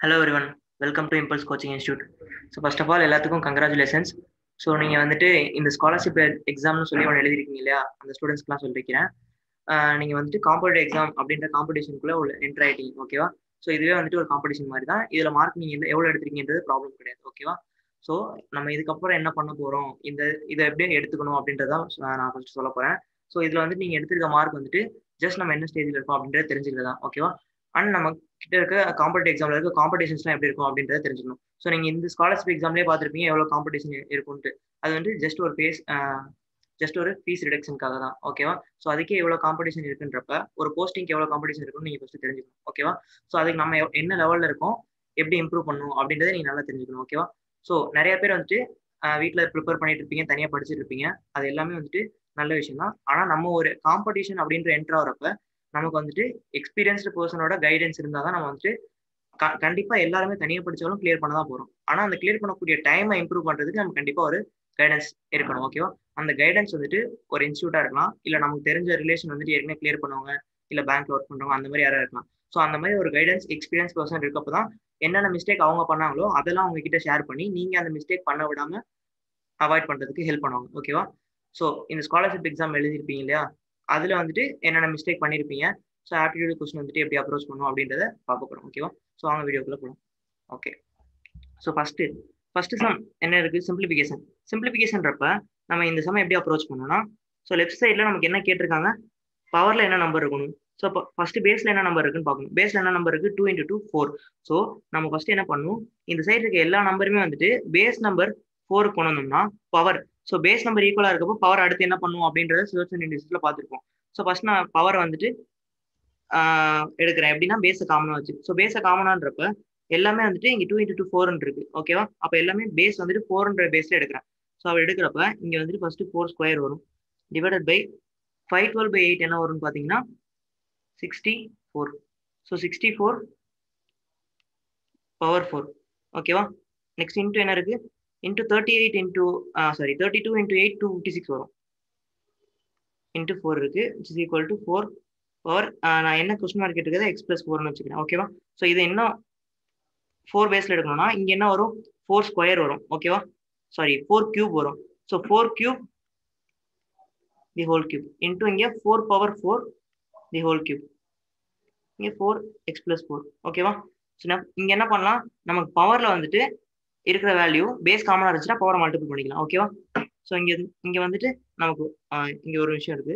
Hello everyone, welcome to Impulse Coaching Institute. So first of all, எல்லாத்துக்கும் congratulations. So நீங்கள் வந்துட்டு இந்த scholarship எக்ஸாம்னு சொல்லி ஒன்று எழுதிருக்கீங்க இல்லையா, அந்த ஸ்டூடெண்ட்ஸ்க்குலாம் சொல்லியிருக்கிறேன். நீங்கள் வந்துட்டு காம்படிட்டிவ் எக்ஸாம் அப்படின்ற காம்படிஷனுக்குள்ளே ஒரு என்ட்ரு ஆகிட்டீங்க, ஓகேவா? ஸோ இதுவே வந்துட்டு ஒரு காம்படிஷன் மாதிரி தான். இதில் மார்க் நீங்கள் எவ்வளோ எடுத்துருக்கீங்கன்றது ப்ராப்ளம் கிடையாது, ஓகேவா? ஸோ நம்ம இதுக்கப்புறம் என்ன பண்ண போகிறோம், இதை எப்படி எடுத்துக்கணும் அப்படின்றதான் நான் ஃபஸ்ட்டு சொல்ல போகிறேன். ஸோ இதில் வந்துட்டு நீங்கள் எடுத்துருக்க மார்க் வந்துட்டு ஜஸ்ட் நம்ம என்ன ஸ்டேஜில் இருக்கோம் அப்படின்றத தெரிஞ்சுக்கிறதா, ஓகேவா? அண்ட் நம்ம கிட்ட இருக்க காம்படிட்டிவ் எக்ஸாம்ல இருக்க காம்படிஷன்ஸ்லாம் எப்படி இருக்கும் அப்படின்றத தெரிஞ்சுக்கணும். ஸோ நீங்கள் இந்த ஸ்காலர்ஷிப் எக்ஸாம்லேயே பார்த்துருப்பீங்க எவ்வளோ காம்படிஷன் இருக்கும்ட்டு. அது வந்து ஜஸ்ட் ஒரு ஃபீஸ் ரிடக்ஷனுக்காக தான், ஓகேவா? ஸோ அதுக்கே எவ்வளோ காம்படிஷன் இருக்குன்றப்ப ஒரு போஸ்டிங்க்கு எவ்வளோ காம்படிஷன் இருக்குன்னு நீங்கள் ஃபஸ்ட்டு தெரிஞ்சுக்கணும், ஓகேவா? ஸோ அதுக்கு நம்ம என்ன லெவலில் இருக்கோம், எப்படி இம்ப்ரூவ் பண்ணணும் அப்படின்றத நீங்கள் நல்லா தெரிஞ்சுக்கணும், ஓகேவா? ஸோ நிறைய பேர் வந்துட்டு வீட்டில் ப்ரிப்பேர் பண்ணிட்டு இருப்பீங்க, தனியாக படிச்சுட்டு இருப்பீங்க. அது எல்லாமே வந்துட்டு நல்ல விஷயம் தான். ஆனால் நம்ம ஒரு காம்படிஷன் அப்படின்ற என்ட்ரு ஆகிறப்ப நமக்கு வந்துட்டு எக்ஸ்பீரியன்ஸ்டு பர்சனோட கைடன்ஸ் இருந்தால் தான் நம்ம வந்துட்டு கண்டிப்பாக எல்லாருமே தனியாக படித்தாலும் கிளியர் பண்ண தான் போகிறோம். ஆனால் அந்த கிளியர் பண்ணக்கூடிய டைமை இம்ப்ரூவ் பண்ணுறதுக்கு நம்ம கண்டிப்பாக ஒரு கைடன்ஸ் இருக்கணும், ஓகேவா? அந்த கைடன்ஸ் வந்துட்டு ஒரு இன்ஸ்டியூட்டாக இருக்கலாம், இல்லை நமக்கு தெரிஞ்ச ரிலேஷன் வந்துட்டு ஏற்கனவே கிளியர் பண்ணுவாங்க, இல்லை பேங்க்ல ஒர்க் பண்ணுறவங்க, அந்த மாதிரி யாராவது இருக்கலாம். ஸோ அந்த மாதிரி ஒரு கைடன்ஸ் எக்ஸ்பீரியன்ஸ் பர்சன் இருக்கப்போ தான் என்னென்ன மிஸ்டேக் அவங்க பண்ணாங்களோ அதெல்லாம் உங்ககிட்ட ஷேர் பண்ணி நீங்கள் அந்த மிஸ்டேக் பண்ண விடாமல் அவாய்ட் பண்ணுறதுக்கு ஹெல்ப் பண்ணுவாங்க, ஓகேவா? ஸோ இந்த ஸ்காலர்ஷிப் எக்ஸாம் எழுதிருப்பீங்க இல்லையா, அதில் வந்துட்டு என்னென்ன மிஸ்டேக் பண்ணியிருப்பீங்க, ஸோ ஆப்டிடியூட் கொஸ்டின் வந்துட்டு எப்படி அப்ரோச் பண்ணுவோம் அப்படின்றத பார்க்க போகிறோம், ஓகேவா? ஸோ அவங்க வீடியோக்குள்ளே போகலாம். ஓகே, ஸோ ஃபஸ்ட்டு சம் என்ன இருக்குது, சிம்பிளிஃபிகேஷன்றப்ப நம்ம இந்த சம் எப்படி அப்ரோச் பண்ணோம்னா, ஸோ லெஃப்ட் சைடில் நமக்கு என்ன கேட்டிருக்காங்க, பவரில் என்ன நம்பர் இருக்கணும். ஸோ இப்போ ஃபஸ்ட்டு பேஸில் என்ன நம்பர் இருக்குன்னு பார்க்கணும். பேஸில் என்ன நம்பர் இருக்குது, 2 × 2 4. ஸோ நம்ம ஃபஸ்ட்டு என்ன பண்ணணும், இந்த சைடு இருக்க எல்லா நம்பருமே வந்துட்டு பேஸ் நம்பர் 4 கொண்டு வந்தோம்னா பவர், ஸோ பேஸ் நம்பர் ஈக்குவலாக இருக்கப்போ பவர் அடுத்து என்ன பண்ணுவோம் அப்படின்றத சர்ச் அண்ட் இண்டிசஸில் பார்த்துருப்போம். ஸோ ஃபஸ்ட் நான் பவர் வந்துட்டு எடுக்கிறேன் எப்படின்னா பேஸை காமனாக வச்சு. ஸோ பேஸை காமனான்றப்ப எல்லாமே வந்துட்டு இங்கே 2 × 2 4 இருக்கு, ஓகேவா? அப்போ எல்லாமே பேஸ் வந்துட்டு 4ன்ற பேஸில் எடுக்கிறேன். ஸோ அவள் எடுக்கிறப்ப இங்கே வந்துட்டு ஃபஸ்ட்டு 4 ஸ்கொயர் வரும், டிவைடட் பை 512/8 என்ன வரும்னு பார்த்தீங்கன்னா 64. ஸோ 64 பவர் 4, ஓகேவா? நெக்ஸ்ட் இன்ட்டு என்ன இருக்குது, இன்ட்டு 32 × 8 256 வரும், இன்ட்டு 4 இருக்குது, which is equal to 4 power நான் என்ன கொஸ்டின் மார்க் கேட்டுருக்கதை x + 4ன்னு வச்சுக்கிறேன், ஓகேவா? ஸோ இது இன்னும் 4 பேஸில் எடுக்கணும்னா இங்கே என்ன வரும், 4 ஸ்கொயர் வரும், ஓகேவா? 4 கியூப் வரும். So 4 cube the whole cube into இங்கே 4 பவர் 4 தி ஹோல் கியூப், இங்கே 4x + 4, ஓகேவா? ஸோ இங்கே என்ன பண்ணலாம், நமக்கு பவரில் வந்துட்டு இருக்கிற வேல்யூ பேஸ் காமனாக இருந்துச்சுன்னா பவரை மல்டிபிள் பண்ணிக்கலாம், ஓகேவா? ஸோ இங்கே வந்துட்டு நமக்கு இங்கே ஒரு விஷயம் இருக்குது,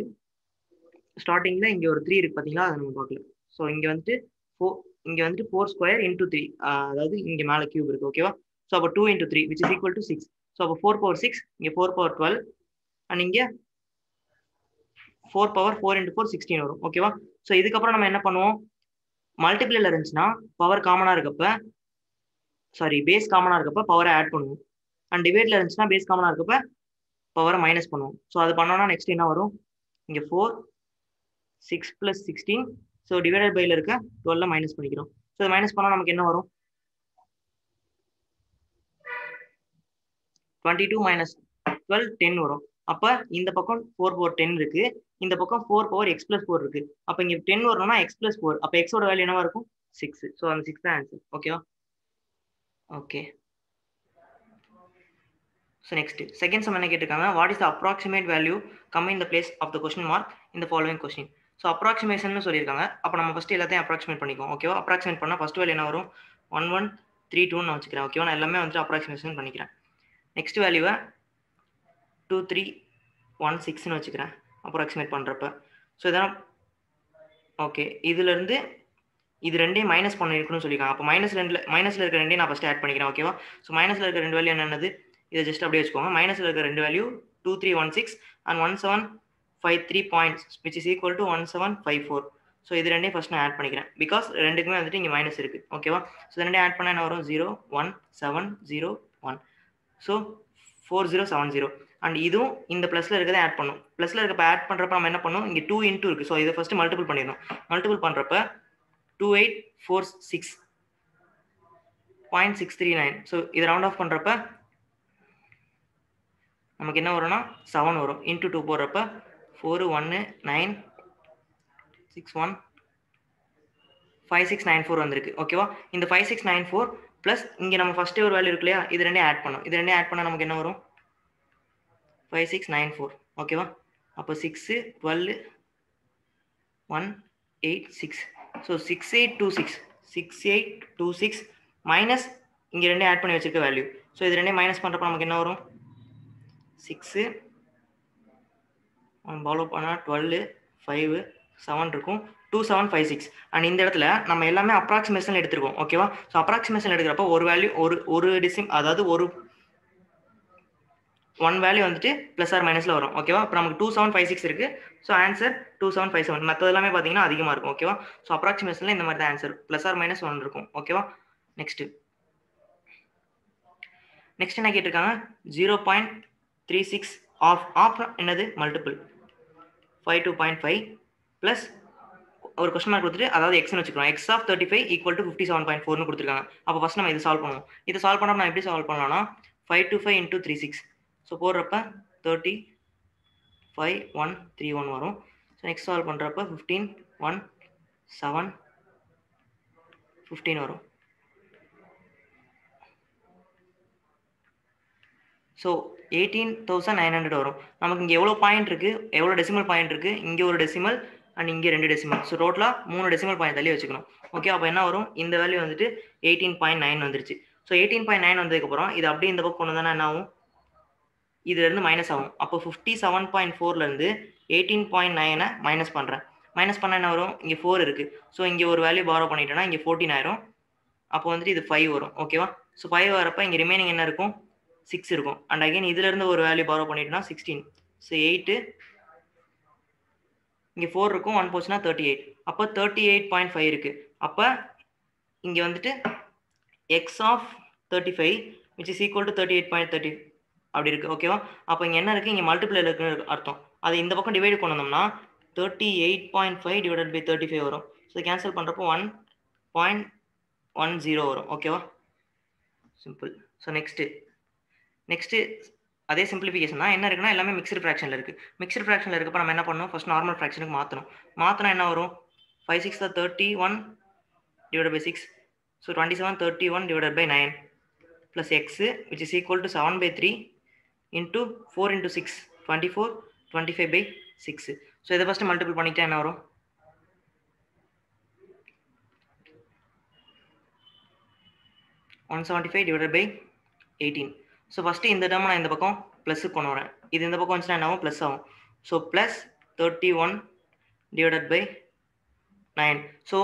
ஸ்டார்டிங்கில் இங்கே ஒரு 3 இருக்குது பார்த்தீங்களா, அதை நம்ம பார்க்கல. ஸோ இங்கே வந்துட்டு 4 ஸ்கொயர் இன்ட்டு 3, அதாவது இங்கே மேலே கியூப் இருக்குது, ஓகேவா? ஸோ அப்போ 2 × 3 which is equal to 6. So அப்போ 4 பவர் 6, இங்கே 4 பவர் 12, அண்ட் இங்கே 4 பவர் 4 × 4 16 வரும், ஓகேவா? ஸோ இதுக்கப்புறம் நம்ம என்ன பண்ணுவோம், மல்டிபிளில் இருந்துச்சுன்னா பவர் காமனாக இருக்கப்ப பேஸ் காமனாக இருக்கப்ப பவரை ஆட் பண்ணுவோம், அண்ட் டிவைடில் இருந்துச்சுன்னா பேஸ் காமனாக இருக்கப்ப பவரை மைனஸ் பண்ணுவோம். ஸோ அது பண்ணோன்னா நெக்ஸ்ட் என்ன வரும், இங்கே 4 6 + 16, ஸோ டிவைடட் பையில் இருக்க 12 மைனஸ் பண்ணிக்கிறோம். ஸோ இது மைனஸ் பண்ணால் நமக்கு என்ன வரும், 22 - 12 10 வரும். அப்போ இந்த பக்கம் 4 பவர் 10 இருக்கு, இந்த பக்கம் 4 பவர் x + 4 இருக்கு. அப்போ இங்கே 10 வரணும்னா x + 4, அப்போ எக்ஸோட வேல்யூ என்னவா இருக்கும், 6. ஸோ அந்த 6 தான் ஆன்சர், ஓகேவா? Okay, so next second sum என்ன கேட்டிருக்காங்க, what is the approximate value come in the place of the question mark in the following question. So approximation சொல்லியிருக்காங்க. அப்போ நம்ம ஃபஸ்ட்டு எல்லாத்தையும் அப்ராக்சிமேட் பண்ணிக்குவோம், ஓகேவா? அப்ராக்சிமேட் பண்ணால் ஃபஸ்ட் வேல்யூ என்ன வரும், 1132 நான் வச்சுக்கிறேன், ஓகேவா? நான் எல்லாமே வந்துட்டு அப்ராக்சிமேஷன் பண்ணிக்கிறேன். நெக்ஸ்ட் வேல்யூவை 2316ன்னு வச்சுக்கிறேன் அப்ராக்சிமேட் பண்ணுறப்ப. ஸோ இதெல்லாம் ஓகே, இதுலேருந்து இது ரெண்டையும் மைனஸ் பண்ணிருக்கணும்னு சொல்லியிருக்காங்க. அப்போ மைனஸில் இருக்க ரெண்டையும் நான் ஃபஸ்ட்டு ஆட் பண்ணிக்கிறேன், ஓகேவா? ஸோ மைனஸில் இருக்க 2 வேல்யூ என்னது, இதை ஜஸ்ட் அப்படியே வச்சுக்கோங்க. மைனஸில் இருக்க 2 value 2316 and 1753 points which is equal to 1754. So இது ரெண்டையும் ஃபஸ்ட் நான் ஆட் பண்ணிக்கிறேன், பிகாஸ் ரெண்டுக்குமே வந்துட்டு இங்கே மைனஸ் இருக்குது, ஓகேவா? ஸோ இது ரெண்டையும் ஆட் பண்ணால் என்ன வரும், 01701. ஸோ 4070. அண்ட் இதுவும் இந்த ப்ளஸில் இருக்கிறத ஆட் பண்ணும். ப்ளஸில் இருக்கப்போ ஆட் பண்ணுறப்ப நம்ம என்ன பண்ணணும், இங்கே 2 × இருக்குது. ஸோ இதை ஃபஸ்ட்டு மல்டிபிள் பண்ணிடணும். மல்டிபிள் பண்ணுறப்ப 2846.639. ஸோ இதை ரவுண்ட் ஆஃப் பண்ணுறப்ப நமக்கு என்ன வரும்னா 7 வரும். இன்ட்டு 2 போடுறப்ப 419614 5694 வந்திருக்கு ஓகேவா. இந்த 5694 ப்ளஸ் இங்கே நம்ம ஃபஸ்ட்டே ஒரு வேல்யூ இருக்கு இல்லையா, இது ரெண்டையும் ஆட் பண்ணோம். இது ரெண்டையும் ஆட் பண்ணால் நமக்கு என்ன வரும் 5694 ஓகேவா. அப்போ 6 12 186 ஸோ 6826 மைனஸ் இங்கே ரெண்டையும் ஆட் பண்ணி வச்சிருக்க வேல்யூ. ஸோ இது ரெண்டையும் மைனஸ் பண்ணுறப்ப நமக்கு என்ன வரும் 6 ஃபாலோ பண்ணால் 12 5 7 இருக்கும் 2756. அண்ட் இந்த இடத்துல நம்ம எல்லாமே அப்ராக்சிமேஷன் எடுத்துருக்கோம் ஓகேவா. ஸோ அப்ராக்சிமேஷன் எடுக்கிறப்ப ஒரு வேல்யூ ஒரு டிசிம் அதாவது ஒன் வேல்யூ வந்துட்டு ப்ளஸ் ஆர் மைனஸில் வரும் ஓகேவா. இப்போ நமக்கு 2756 இருக்குது. So answer 2757. மற்ற எல்லாமே பார்த்தீங்கன்னா அதிகமாக இருக்கும் ஓகேவா. ஸோ அப்ராக்சிமேஷனில் இந்த மாதிரி தான் ஆன்சர் ப்ளஸ் ஆர் மைனஸ் 1 இருக்கும் ஓகேவா. நெக்ஸ்ட் என்ன கேட்டிருக்காங்க 0.36 ஆஃப் என்னது மல்டிபிள் 52.5 ப்ளஸ் ஒரு கொஸ்டின் மார்க் கொடுத்துட்டு அதாவது எக்ஸ்னு வச்சுக்கிறோம். எக்ஸ் ஆஃப் 35 ஈக்குவல் டு 57.4 கொடுத்துருக்காங்க. அப்போ ஃபஸ்ட் நம்ம இது சால்வ் பண்ணுவோம். இது சால்வ் பண்ணால் நான் எப்படி சால்வ் பண்ணலாம்னா 525 into 36 ஸோ போடுறப்ப 30.5131 வரும். ஸோ நெக்ஸ்ட் சால்வ் பண்ணுறப்ப 15.1715 வரும். ஸோ 18,900 வரும். நமக்கு இங்கே எவ்வளோ பாயிண்ட் இருக்குது, எவ்வளோ டெசிமல் பாயிண்ட் இருக்குது, இங்கே ஒரு டெசிமல் அண்ட் இங்கே 2 டெசிமல். ஸோ டோட்டலாக 3 டெசிமல் பாயிண்ட் தள்ளி வச்சுக்கணும் ஓகே. அப்போ என்ன வரும் இந்த வேல்யூ வந்துட்டு 18.9 வந்துருச்சு. ஸோ 18.9 வந்ததுக்கப்புறம் இது அப்படியே இந்த பக்கம் கொண்டு வந்தால் என்ன ஆகும், இதுலேருந்து மைனஸ் ஆகும். அப்போ 57.4லேருந்து 18.9 மைனஸ் பண்ணுறேன். மைனஸ் பண்ண என்ன வரும், இங்கே 4 இருக்குது. ஸோ இங்கே ஒரு வேல்யூ பாரோ பண்ணிட்டேன்னா இங்கே 14 ஆயிரும். அப்போ வந்துட்டு இது 5 வரும் ஓகேவா. ஸோ 5 வரப்போ இங்கே ரிமைனிங் என்ன இருக்கும் 6 இருக்கும். அண்ட் அகைன் இதுலேருந்து ஒரு வேல்யூ பாரோ பண்ணிட்டோன்னா 16. ஸோ 8 இங்கே 4 இருக்கும், 1 போச்சுன்னா 38. அப்போ 38.5 இருக்குது. அப்போ இங்கே வந்துட்டு X of 35 which is equal to 38.30 அப்படி இருக்குது ஓகேவா. அப்போ இங்கே என்ன இருக்குது, இங்கே மல்டிப்ளைல இருக்குன்னு அர்த்தம். அது இந்த பக்கம் டிவைட் கொண்டு வந்தோம்னா 38.5 டிவைடட் பை 35 வரும். ஸோ கேன்சல் பண்ணுறப்போ 1.10 வரும் ஓகேவா. சிம்பிள். ஸோ நெக்ஸ்ட்டு அதே சிம்பிளிஃபிகேஷன் தான். என்ன இருக்குன்னா எல்லாமே மிக்சடு ஃப்ராக்ஷனில் இருக்குது. மிக்சடு ஃப்ராக்ஷனில் இருக்கப்போ நம்ம என்ன பண்ணணும், ஃபஸ்ட் நார்மல் ஃப்ராக்ஷனுக்கு மாற்றினா என்ன வரும் 5 6 31 divide by 6. So 27 31 divide by 9 plus x which is equal to 7/3 into 4 into 6 24 25/6. So இதை ஃபஸ்ட்டு மல்டிபிள் பண்ணிக்கிட்டா என்ன வரும் 175 டிவைட் பை 18. ஸோ ஃபஸ்ட்டு இந்த டேர்மை நான் இந்த பக்கம் ப்ளஸ்ஸுக்கு கொண்டு வரேன். இது இந்த பக்கம் வந்துச்சுன்னா என்ன ஆகும் ப்ளஸ் ஆகும். So plus 31 divide by 9. So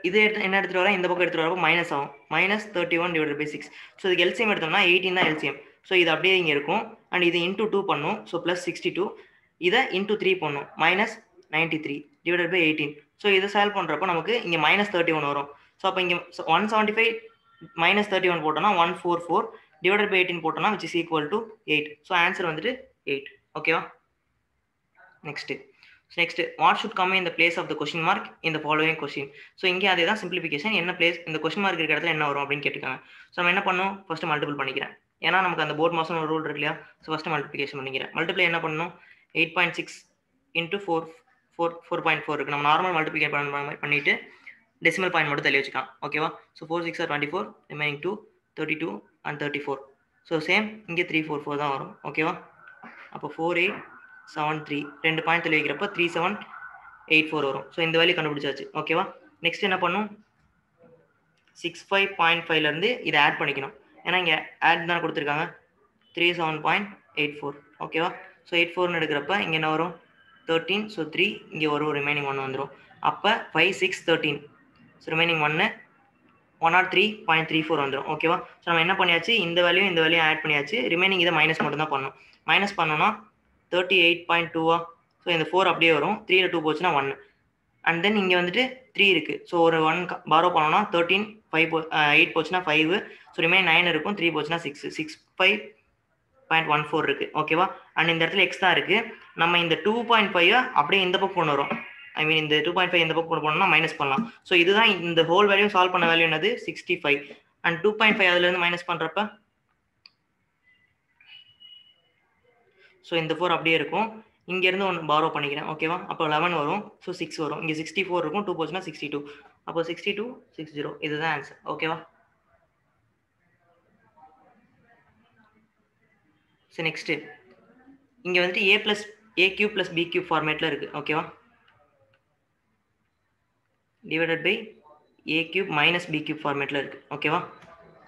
இது என்ன எடுத்துகிட்டு வரேன், இந்த பக்கம் எடுத்துகிட்டு வரப்போ மைனஸ் ஆகும். Minus 31 divide by 6. ஸோ இதுக்கு எல்சிஎம் எடுத்தோம்னா 18 தான் எல்சிஎம். ஸோ இது அப்படியே இங்கே இருக்கும். அண்ட் இது இன்டூ 2 பண்ணும். So plus 62. இதை இன்டூ 3 பண்ணும். Minus 93 divide by 18. ஸோ இதை சால்வ் பண்ணுறப்போ நமக்கு இங்கே மைனஸ் 31 வரும். ஸோ அப்போ இங்கே 175 மைனஸ் 31 போட்டோம்னா 144 டிவைட் பை 18 போட்டோம்னா which is equal to 8. So answer வந்துட்டு 8 ஓகேவா. Next what should come in the place of the question mark in the following question. So இங்கே அதே தான் சிம்பிளிஃபிகேஷன். என்ன பிளேஸ் இந்த கொஸ்டின் மார்க் இருக்கிற இடத்துல என்ன வரும் அப்படின்னு கேட்டிருக்காங்க. ஸோ நம்ம என்ன பண்ணணும், ஃபஸ்ட்டு மல்டிபிள் பண்ணிக்கிறேன். ஏன்னா நமக்கு அந்த போர்ட் மாதம் ஒரு ரூல் இருக்கு இல்லையா. ஸோ ஃபஸ்ட்டு மல்டிபிகேஷன் பண்ணிக்கிறேன். மல்டிப்ளை என்ன பண்ணணும் 8.6 into 4.4 இருக்குது. நம்ம நார்மல் மல்டிபிகேஷன் பண்ணிவிட்டு டெசிமல் பாயிண்ட் மட்டும் தள்ளி வச்சுக்கலாம் ஓகேவா. So 4 6 are 24 remaining 2 32 and 34. So same இங்கே 344 தான் வரும் ஓகேவா. அப்போ 4873 2 பாயிண்ட் தள்ளி வைக்கிறப்போ 3784 வரும். ஸோ இந்த வேல்யூ கண்டுபிடிச்சாச்சு ஓகேவா. நெக்ஸ்ட் என்ன பண்ணும் 65.5லேருந்து இதை ஆட் பண்ணிக்கணும். ஏன்னா இங்கே ஆட் தான் கொடுத்துருக்காங்க 37.84 ஓகேவா. ஸோ 84ன்னு எடுக்கிறப்ப இங்கே என்ன வரும் 13. ஸோ 3 இங்கே ஒரு ரிமைனிங் 1 வந்துடும். அப்போ 5 6 13. ஸோ ரிமைனிங் 103.34 வந்துடும் ஓகேவா. ஸோ நம்ம என்ன பண்ணியாச்சு, இந்த வேல்யூ ஆட் பண்ணியாச்சு. ரிமைனிங் இதை மைனஸ் மட்டும் தான் பண்ணணும். மைனஸ் பண்ணோன்னா 38.2. ஸோ இந்த 4 அப்படியே வரும். 3ல் 2 போச்சுன்னா 1. அண்ட் தென் இங்கே வந்துட்டு 3 இருக்குது. ஸோ ஒரு 1 பாரோ பண்ணோன்னா 13 8 போச்சுன்னா 5. ஸோ ரிமைனிங் 9 இருக்கும். 3 போச்சுன்னா 6 65.14 இருக்குது ஓகேவா. அண்ட் இந்த இடத்துல எக்ஸ் தான் இருக்குது. நம்ம இந்த 2.5 அப்படியே இந்த பக்கம் கொண்டு வரும். ஐ மீன் இந்த 2.5 இந்த பக்கம் கொண்டு போனோம்னா மைனஸ் பண்ணலாம். ஸோ இதுதான் இந்த ஹோல் வேல்யூ சால்வ் பண்ண வேல்யூ என்னது 65. அண்ட் 2.5 அதுலேருந்து மைனஸ் பண்ணுறப்ப ஸோ இந்த 4 அப்படியே இருக்கும். இங்கேருந்து ஒன்று பாரோ பண்ணிக்கிறேன் ஓகேவா. அப்போ 11 வரும். ஸோ 6 வரும். இங்கே 64 இருக்கும். 2 போச்சுன்னா 62. அப்போ 62 60 இதுதான் ஆன்சர் ஓகேவா. ஸோ நெக்ஸ்ட்டு இங்கே வந்துட்டு a cube plus b cube ஃபார்மேட்டில் இருக்குது ஓகேவா. Divided by a cube minus b cube ஃபார்மேட்டில் இருக்குது ஓகேவா.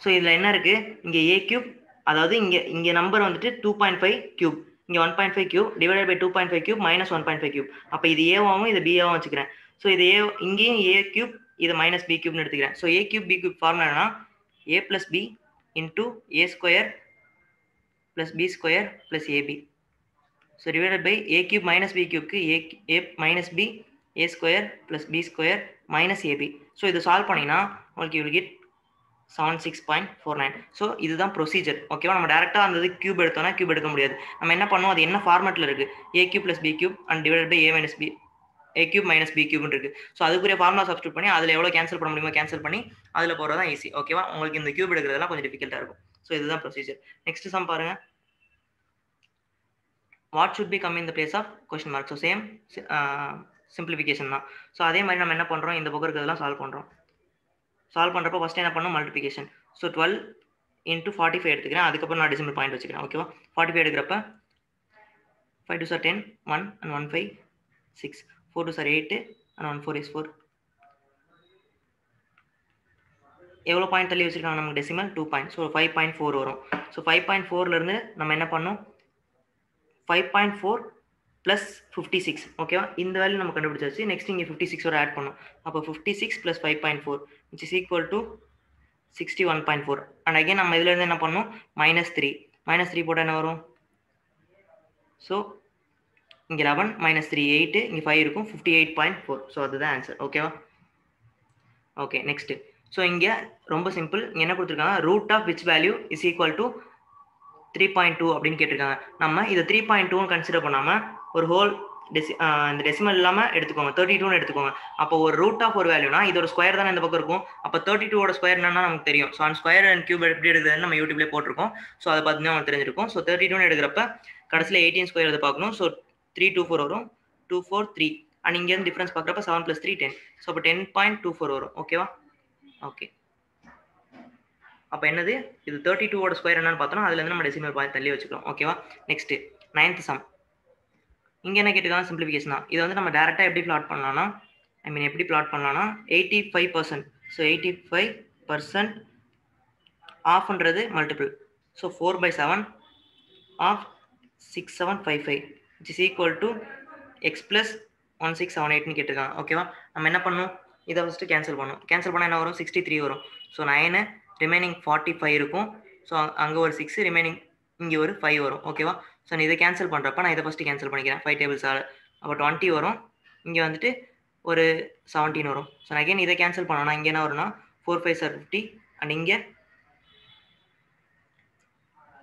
ஸோ இதில் என்ன இருக்குது, இங்கே a cube அதாவது இங்கே நம்பர் வந்துட்டு 2.5 கியூப், இங்கே 1.5 cube divided by 2.5 cube minus 1.5 cube. அப்போ இது ஏவாகவும் இது பிஏவாகவும் வச்சுக்கிறேன். ஸோ இது இங்கேயும் a கியூப் இது மைனஸ் b கியூப்னு எடுத்துக்கிறேன். So a cube b cube formula என்னன்னா a plus b into a square plus b square plus ab. So divided by a cube minus b கியூப்க்கு a minus b a square plus b square minus ab. So இது solve பண்ணிங்கன்னா உங்களுக்கு you will get 76.49. So இதுதான் procedure ஓகேவா. நம்ம டேரெக்டாக அந்த cube எடுத்தோம்னா கியூப் எடுக்க முடியாது. நம்ம என்ன பண்ணுவோம், அது என்ன ஃபார்மேட்டில் இருக்குது, a cube plus b cube and divide by a cube minus b கியூப்னு இருக்குது. ஸோ அதுக்குரிய ஃபார்முலா சப்ஸ்டியூட் பண்ணி அதில் எவ்வளோ கேன்சல் பண்ண முடியுமோ கேன்சல் பண்ணி அதில் போகிறது தான் ஈஸி ஓகேவா. உங்களுக்கு இந்த கியூப் எடுக்கிறதுலாம் கொஞ்சம் டிஃபிகல்ட்டாக இருக்கும். ஸோ இதுதான் ப்ரொசீஜர். நெக்ஸ்ட் சம் பாருங்கள். What should be come in the place of question mark. So same simplification தான். ஸோ அதே மாதிரி நம்ம என்ன பண்ணுறோம், இந்த பக்கம் இருக்கிறதெல்லாம் சால்வ் பண்ணுறோம். சால்வ் பண்ணுறப்போ ஃபஸ்ட்டு என்ன பண்ணணும், மல்டிபிகேஷன். ஸோ 12 into 45 எடுத்துக்கிறேன். அதுக்கப்புறம் நான் டெசிமல் பாயிண்ட் வச்சுக்கிறேன் ஓகேவா. 45 எடுக்கிறப்ப 5 2 10 1 and 1 5 6 4 2 8 and 1 4 is 4. எவ்வளோ பாயிண்ட் தள்ளி வச்சுருக்காங்க நமக்கு டெசிமல் 2 பாயிண்ட். ஸோ 5.4 வரும். ஸோ 5.4லேருந்து நம்ம என்ன பண்ணணும், 5.4 ப்ளஸ் 56 ஓகேவா. இந்த வேல்யூ நம்ம கண்டுபிடிச்சாச்சு. நெக்ஸ்ட் இங்கே 56 ஆட் பண்ணணும். அப்போ 56 plus 5.4 which is equal to 61.4. And again நம்ம இதுலேருந்து என்ன பண்ணணும், -3 போட்டால் என்ன வரும். ஸோ இங்கே 11 -3 8 இங்கே 5 இருக்கும் 58.4. ஸோ அதுதான் ஆன்சர் ஓகேவா. Okay next. ஸோ இங்கே ரொம்ப சிம்பிள். இங்கே என்ன கொடுத்துருக்காங்க, root of which value is equal to 3.2 அப்படின்னு கேட்டிருக்காங்க. நம்ம இதை 3.2 கன்சிடர் பண்ணாமல் ஒரு ஹோல் இந்த டெசிமல் இல்லாமல் எடுத்துக்கோங்க, 32ன்னு எடுத்துக்கோங்க. அப்போ ஒரு ரூட் ஆஃப் ஒரு வேல்யூனா இது ஒரு ஸ்கொயர் தானே இந்த பக்கம் இருக்கும். அப்போ 32ஓட ஸ்கொயர் என்னன்னா நமக்கு தெரியும். ஸோ அந்த ஸ்கொயர் அண்ட் கியூப் எப்படி எடுக்குதுன்னு நம்ம யூடியூப்லேயே போட்டிருக்கோம். ஸோ அதை பார்த்தீங்கன்னா நமக்கு தெரிஞ்சிருக்கும். ஸோ 32ன்னு எடுக்கிறப்ப கடைசியில் 18 ஸ்கொயர் அதை பார்க்கணும். ஸோ 3 2 4 வரும், 2 4 3 அண்ட் இங்கேருந்து டிஃப்ரென்ஸ் பார்க்குறப்ப 7 + 3 10. ஸோ அப்போ 10.24 வரும் ஓகேவா. ஓகே அப்போ என்னது, இது 32ஓட ஸ்கொயர் என்னன்னு பார்த்தோம்னா அதுலேருந்து நம்ம டெசிமல் பாயிண்ட் தள்ளி வச்சுக்கிறோம் ஓகேவா. Next 9th sum. இங்கே என்ன கேட்டுக்காங்க, சிம்பிளிஃபிகேஷன் தான். இதை வந்து நம்ம டேரெக்டாக எப்படி பிளாட் பண்ணலாம்னா, எப்படி பிளாட் பண்ணலாம்னா 85%. ஸோ 85% ஆஃப்ன்றது multiple. So 4/7 of 6755 which is equal to x plus 1678ன்னு கேட்டிருக்காங்க ஓகேவா. நம்ம என்ன பண்ணணும், இதை ஃபஸ்ட்டு கேன்சல் பண்ணணும். கேன்சல் பண்ணால் என்ன வரும், 63 வரும். ஸோ 9 ரிமைனிங் 45 இருக்கும். ஸோ அங்கே ஒரு 6 ரிமைனிங் இங்கே ஒரு 5 வரும் ஓகேவா. ஸோ நான் இதை கேன்சல் பண்ணுறப்ப நான் இதை ஃபஸ்ட்டு கேன்சல் பண்ணிக்கிறேன் 5 டேபிள்ஸால். அப்போ 20 வரும். இங்கே வந்துட்டு ஒரு 17 வரும். ஸோ நான் அகைன் இதை கேன்சல் பண்ணோன்னா இங்கே என்ன வரும்னா 4 5 are 50 அண்ட் இங்கே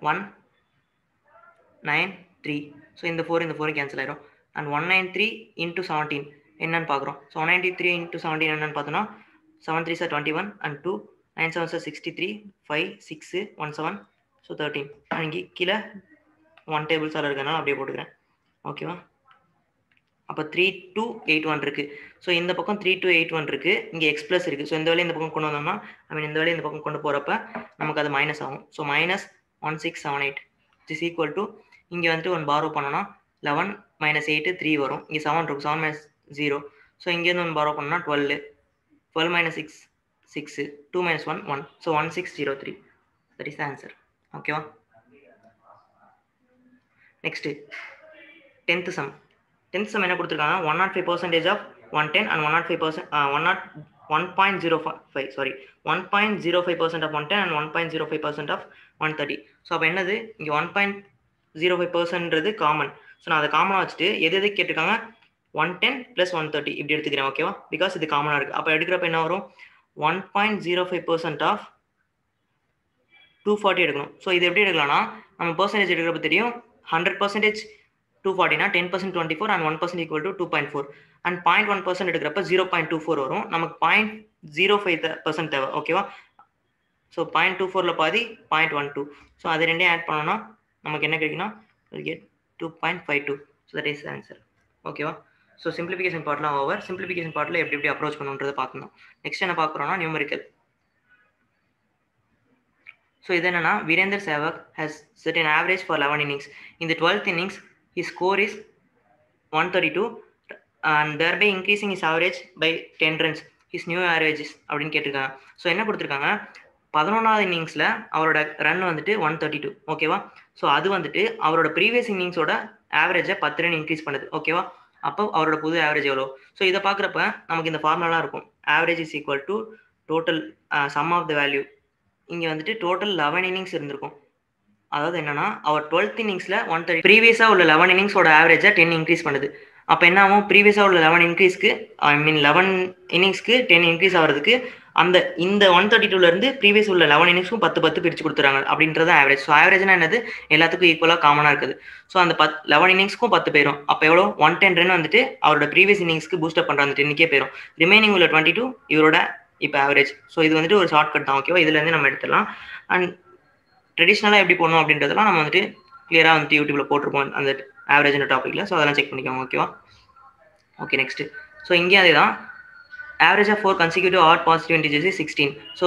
193. ஸோ இந்த 4 கேன்சல் ஆயிரும். அண்ட் 193 into 17 என்னன்னு பார்க்குறோம். ஸோ 193 into 17 என்னன்னு பார்த்தோன்னா 7 3 are 21 and 2 9 7 are 63 5 6 1 7 so 13. And இங்கே கீழே 1 டேபிள்ஸால் இருக்கிறனால அப்படியே போட்டுக்கிறேன் ஓகேவா. அப்போ 3281 இருக்குது. ஸோ இந்த பக்கம் 3281 இருக்குது. இங்கே எக்ஸ் ப்ளஸ் இருக்குது. ஸோ இந்த வேலையை இந்த பக்கம் கொண்டு வந்தோம்னா இந்த வேலையை இந்த பக்கம் கொண்டு போகிறப்ப நமக்கு அது மைனஸ் ஆகும். ஸோ -1678 இஸ் ஈக்குவல் டு இங்கே வந்துட்டு 1 பாரோ பண்ணோன்னா 11 -8 3 வரும். இங்கே 7 இருக்கும். 7 - 0. ஸோ இங்கேருந்து 1 பாரோ பண்ணோன்னா 12 12 - 6 6 2 - 1 1. So 1603 that is the answer ஓகேவா. Next 10th sum. 10th sum என்ன கொடுத்துருக்காங்க, 105% of 110 and 105% 1.05 sorry 1.05% of 110 and 1.05% of 130. So அப்போ என்னது, இங்கே 1.05%ன்றது காமன். ஸோ நான் அதை காமனாக வச்சுட்டு எது கேட்டிருக்காங்க 110 + 130 இப்படி எடுத்துக்கிறேன் ஓகேவா. பிகாஸ் இது காமனாக இருக்குது. அப்போ எடுக்கிறப்ப என்ன வரும், 1.05% ஆஃப் 240 எடுக்கணும். ஸோ இது எப்படி எடுக்கலாம்னா நம்ம பர்சன்டேஜ் எடுக்கிறப்ப தெரியும் 100% 240னா 10% 24 and 1% equal to 2.4 and 0.1% எடுக்கிறப்ப 0.24 வரும். நமக்கு 0.05% தேவை ஓகேவா. ஸோ 0.24ல் பாதி 0.12. ஸோ அது ரெண்டையும் ஆட் பண்ணோன்னா நமக்கு என்ன கிடைக்குன்னா 2.52. So that is answer. ஓகேவா? ஸோ சிம்பிளிஃபிகேஷன் பார்ட்லாம் ஓவர். சிம்பிளிஃபிகேஷன் பார்ட்டில் எப்படி அப்ரோச் பண்ணணுன்றதை பார்க்கணும். நெக்ஸ்ட் என்ன பார்க்க போகிறோம்னா நியூமரிக்கல். ஸோ இது என்னன்னா Virender Sehwag has set an average for 11 innings. In the 12th innings, his score is 132 and thereby increasing his average by 10 runs. His new averages அப்படின்னு கேட்டிருக்காங்க. ஸோ என்ன கொடுத்துருக்காங்க, 11வது இன்னிங்ஸில் அவரோட ரன் வந்துட்டு 132. ஓகேவா? ஸோ அது வந்துட்டு அவரோட ப்ரீவியஸ் இன்னிங்ஸோட ஆவரேஜை 10 ரன் இன்க்ரீஸ் பண்ணுது. ஓகேவா? அப்போ அவரோட புது ஆவரேஜ் எவ்வளோ? ஸோ இதை பார்க்குறப்ப நமக்கு இந்த ஃபார்முலாலாம் இருக்கும். Average is equal to total sum of the value. இங்கே வந்துட்டு டோட்டல் 11 இன்னிங்ஸ் இருந்திருக்கும். அதாவது என்னன்னா அவர் 12th இன்னிங்ஸில் 130 ப்ரீவியஸாக உள்ள 11 இன்னிங்ஸோட ஆவரேஜை 10 இன்க்ரீஸ் பண்ணுது. அப்போ என்ன ஆகும், ப்ரீவியஸாக உள்ள 11 இன்னிங்ஸ்க்கு 10 இன்க்ரீஸ் ஆகிறதுக்கு இந்த 132லேருந்து ப்ரீவியஸ் உள்ள 11 இன்னிங்ஸ்க்கும் 10 பிரித்து கொடுத்துறாங்க அப்படின்றது ஆவரேஜ். ஸோ ஆவரேஜ்னா என்னது, எல்லாத்துக்கும் ஈக்குவலாக காமனாக இருக்குது. ஸோ அந்த 11 இன்னிங்ஸ்க்கும் 10 போயிடும். அப்போ எவ்வளோ, 110 ரன் வந்துட்டு அவரோட ப்ரீவியஸ் இன்னிங்ஸ்க்கு பூஸ்டப் பண்ணுற அந்த 10க்கே போயிடும். ரிமைனிங் உள்ள 22 இவரோட இப்போ ஆவரேஜ். ஸோ இது வந்துட்டு ஒரு ஷார்ட்கட் தான். ஓகேவா? இதுலேருந்து நம்ம எடுத்துடலாம். அண்ட் ட்ரெடிஷ்னலாக எப்படி போடணும் அப்படின்றதெல்லாம் நம்ம வந்துட்டு கிளியராக வந்துட்டு யூடியூப்ல போட்டிருப்போம் அந்த ஆவரேஜ்ன்ற டாப்பிக்கில். ஸோ அதெல்லாம் செக் பண்ணிக்கோங்க. ஓகேவா? Okay, next. ஸோ இங்கே அதே தான். Average of 4 consecutive odd positive integers is 16. So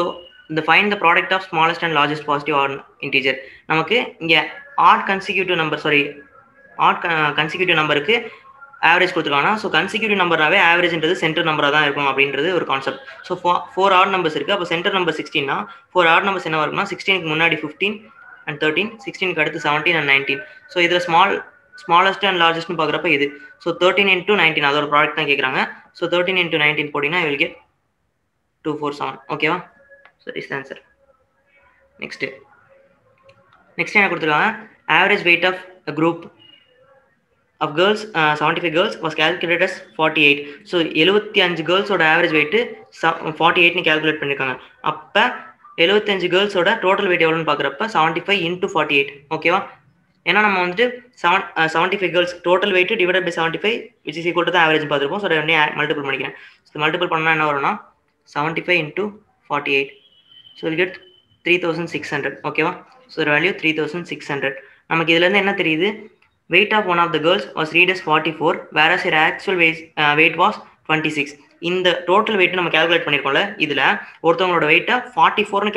இந்த find the product of smallest and largest positive odd integer. நமக்கு இங்கே ஆட் கன்சிக்யூட்டிவ் நம்பருக்கு ஆவரேஜ் கொடுத்துருக்காங்கன்னா, ஸோ கன்சிக்யூட்டிவ் நம்பராகவே ஆவரேஜ்ன்றது சென்டர் நம்பராக தான் இருக்கும் அப்படின்றது ஒரு கான்செப்ட். ஸோ 4 ஆட் நம்பர்ஸ் இருக்குது. அப்போ சென்டர் நம்பர் 16னா 4 ஆட் நம்பர்ஸ் என்ன இருக்குன்னா 16க்கு முன்னாடி 15 and 13, 16க்கு அடுத்து 17 and 19. ஸோ இதில் ஸ்மாலஸ்ட் அண்ட் லார்ஜஸ்ட்னு பார்க்குறப்ப இது. ஸோ 13 into 19 அதோட ப்ராடக்ட் தான் கேட்குறாங்க. ஸோ 13 into 19 போட்டிங்கன்னா you will get 247. ஓகேவா? So is the answer. Next என்ன கொடுத்துருக்காங்க, average weight of a group of girls 75 girls was calculated as 48. ஸோ 75 கேர்ள்ஸோட ஆவரேஜ் வெயிட்டு 48ன்னு கேல்குலேட் பண்ணியிருக்காங்க. அப்போ 75 கேர்ள்ஸோட டோட்டல் வெயிட் எவ்வளோன்னு பார்க்குறப்ப 75 into 48. ஓகேவா? ஏன்னா நம்ம வந்துட்டு 75 girls total weight divide by 75 which is equal to the average பார்த்துருப்போம். ஸோ ரெண்டே மல்டிபிள் பண்ணிக்கிறேன். ஸோ மல்டிபிள் பண்ணால் என்ன வரும்னா 75 into 48. So will get 3600. ஓகேவா? So value 3600. நமக்கு இதுலேருந்து என்ன தெரியுது, weight of one of the girls was read as 44 whereas her actual weight was 26. இந்த டோட்டல் வெயிட் நம்ம கால்குலேட் பண்ணியிருக்கோம்ல, இதில் ஒருத்தவங்களோட வெயிட்டை 44ன்னு